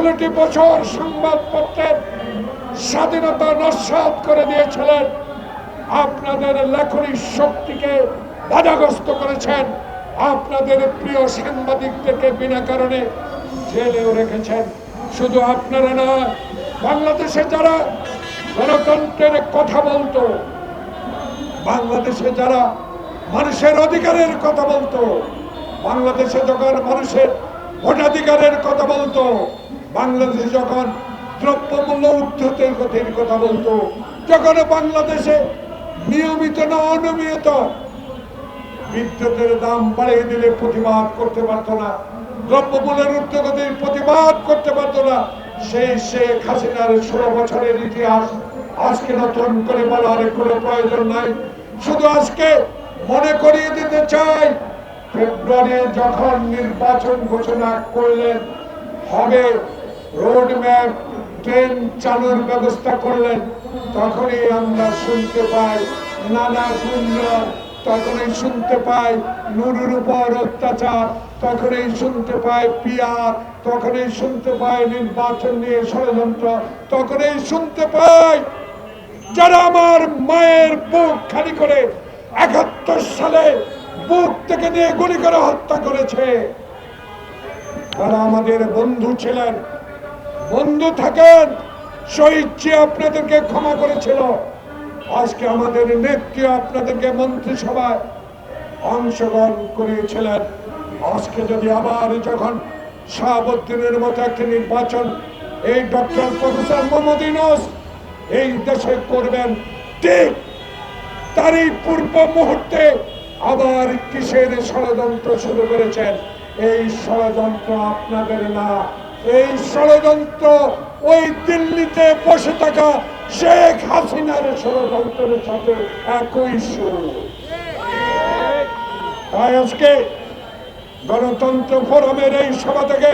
16টি বছর সংবাদপত্রের স্বাধীনতা নস্যাৎ করে দিয়েছিলেন, আপনাদের লেখনির শক্তিকে বাধাগ্রস্ত করেছেন, আপনাদের প্রিয় সাংবাদিকদেরকে বিনা কারণে জেলেও রেখেছেন। শুধু আপনারা না, বাংলাদেশে যারা গণতন্ত্রের কথা বলতো, বাংলাদেশে যারা মানুষের অধিকারের কথা বলতো, বাংলাদেশে যখন মানুষের ভোটাধিকারের কথা বলতো, বাংলাদেশে যখন দ্রব্যমূল্য ঊর্ধ্বগতির কথা বলতো, যখন বাংলাদেশে নিয়মিত না অনিয়মিত বিদ্যুতের দাম বাড়িয়ে দিলে প্রতিবাদ করতে পারতো না, দ্রব্যমূল্যের ঊর্ধ্বগতির প্রতিবাদ করতে পারতো না, সেই শেখ হাসিনার 16 বছরের ইতিহাস আজকে নতুন করে বলার কোনো প্রয়োজন নাই। শুধু আজকে মনে করিয়ে দিতে চাই, ফেব্রুয়ারি যখন নির্বাচন ঘোষণা করলেন, হবে রোড ম্যাপ, ট্রেন চালুর ব্যবস্থা করলেন, তখনই আমরা শুনতে পাই নানা গুঞ্জন, তখনই শুনতে পাই নুরুর উপর অত্যাচার, তখনই শুনতে পাই পিয়ার, তখনই শুনতে পাই নির্বাচন নিয়ে ষড়যন্ত্র, তখনই শুনতে পাই যারা আমার মায়ের বুক খালি করে 71 সালে বুক থেকে নিয়ে গুলি করে হত্যা করেছে, তারা আমাদের বন্ধু ছিলেন, বন্ধু থাকেন, শহীদ জিয়া আপনাদেরকে ক্ষমা করেছিল, আজকে আমাদের নেত্রী আপনাদেরকে মন্ত্রিসভায় অংশগ্রহণ করিয়েছিলেন। আজকে যদি আবার যখন শাহাবুদ্দিনের মতো একটি নির্বাচন এই ডক্টর প্রফেসর মোহাম্মদ ইউনূস এই দেশে করবেন, ঠিক তারই পূর্ব মুহূর্তে আবার কিসের ষড়যন্ত্র শুরু করেছেন? এই ষড়যন্ত্র আপনাদের না, এই ষড়যন্ত্র ওই দিল্লিতে বসে থাকা শেখ হাসিনার ষড়যন্ত্রের সাথে একই সুর। তাই আজকে গণতন্ত্র ফোরামের এই সভা থেকে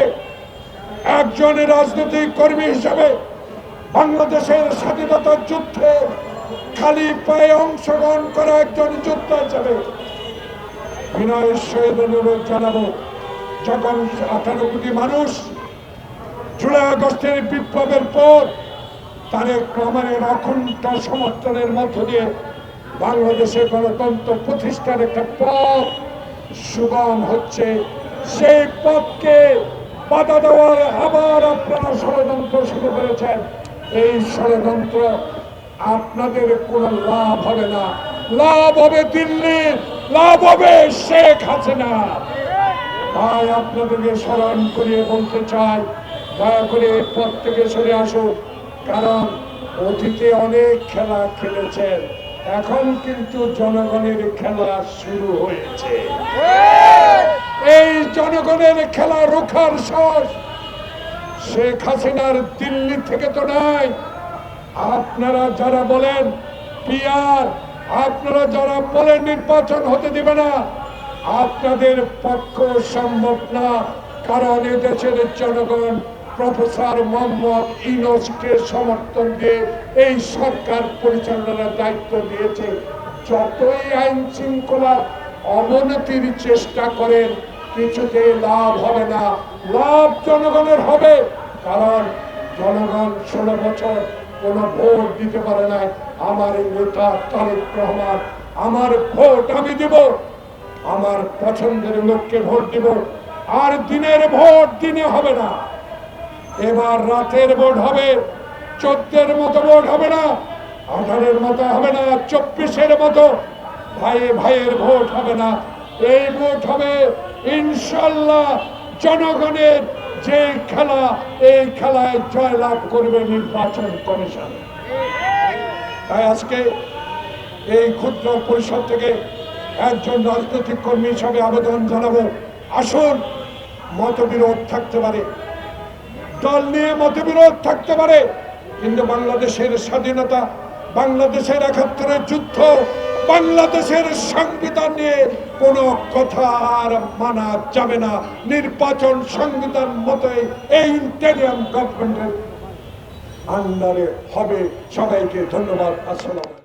একজন রাজনৈতিক কর্মী হিসাবে বাংলাদেশের স্বাধীনতার যুদ্ধে খালি পায়ে অংশগ্রহণ করা একজন যোদ্ধা হিসাবে বিনয়ের সহিত অনুরোধ জানাবো, যখন 18 কোটি মানুষ জুলাই আগস্টের বিপ্লবের পর তারেক রহমানের অখণ্ড সমর্থনের মধ্য দিয়ে বাংলাদেশের গণতন্ত্র প্রতিষ্ঠার একটা পথ সুগম হচ্ছে, সেই পথকে বাধা দেওয়ার আবার আপনারা ষড়যন্ত্র শুরু করেছেন। এই ষড়যন্ত্র আপনাদের কোনো লাভ হবে না, লাভ হবে দিল্লির, লাভ হবে শেখ হাসিনা। তাই আপনাদেরকে স্মরণ করিয়ে বলতে চাই, দয়া করে এই পথ থেকে সরে আসুন, কারণ অতীতে অনেক খেলা খেলেছেন, এখন কিন্তু জনগণের খেলা শুরু হয়েছে। এই জনগণের খেলা রোখার সাহস শেখ হাসিনার দিল্লি থেকে তো নাই। আপনারা যারা বলেন পিয়ার, আপনারা যারা বলেন নির্বাচন হতে দিবে না, আপনাদের পক্ষ সম্ভব না, কারণ এদেশের জনগণ প্রফেসর মোহাম্মদ ইউনূসকে সমর্থন দিয়ে এই সরকার পরিচালনার দায়িত্ব দিয়েছে। যতই আইন শৃঙ্খলা অবনতির চেষ্টা করেন, কিছুতে লাভ হবে না, লাভ জনগণের হবে, কারণ জনগণ 16 বছর কোনো ভোট দিতে পারে নাই। আমার নেতা তারেক রহমান, আমার ভোট আমি দিব, আমার পছন্দের লোককে ভোট দিব, আর দিনের ভোট দিনে হবে না, এবার রাতের ভোট হবে, 14-এর মতো ভোট হবে না, 18-এর মতো হবে না, 24-এর মতো ভাইয়ে ভাইয়ের ভোট হবে না, এই ভোট হবে ইনশাল্লাহ জনগণের যে খেলা, এই খেলায় জয়লাভ করবে নির্বাচন কমিশন। তাই আজকে এই ক্ষুদ্র পরিষদ থেকে একজন রাজনৈতিক কর্মী হিসাবে আবেদন জানাবো, আসুন, মতবিরোধ থাকতে পারে, দল নিয়ে মতবিরোধ থাকতে পারে, কিন্তু বাংলাদেশের স্বাধীনতা, বাংলাদেশের 71-এর যুদ্ধ, বাংলাদেশের সংবিধান নিয়ে কোনো কথা আর মানা যাবে না। নির্বাচন সংবিধান মতোই এই ইন্টেরিয়াম গভর্নমেন্টের আন্ডারে হবে। সবাইকে ধন্যবাদ। আসসালাম।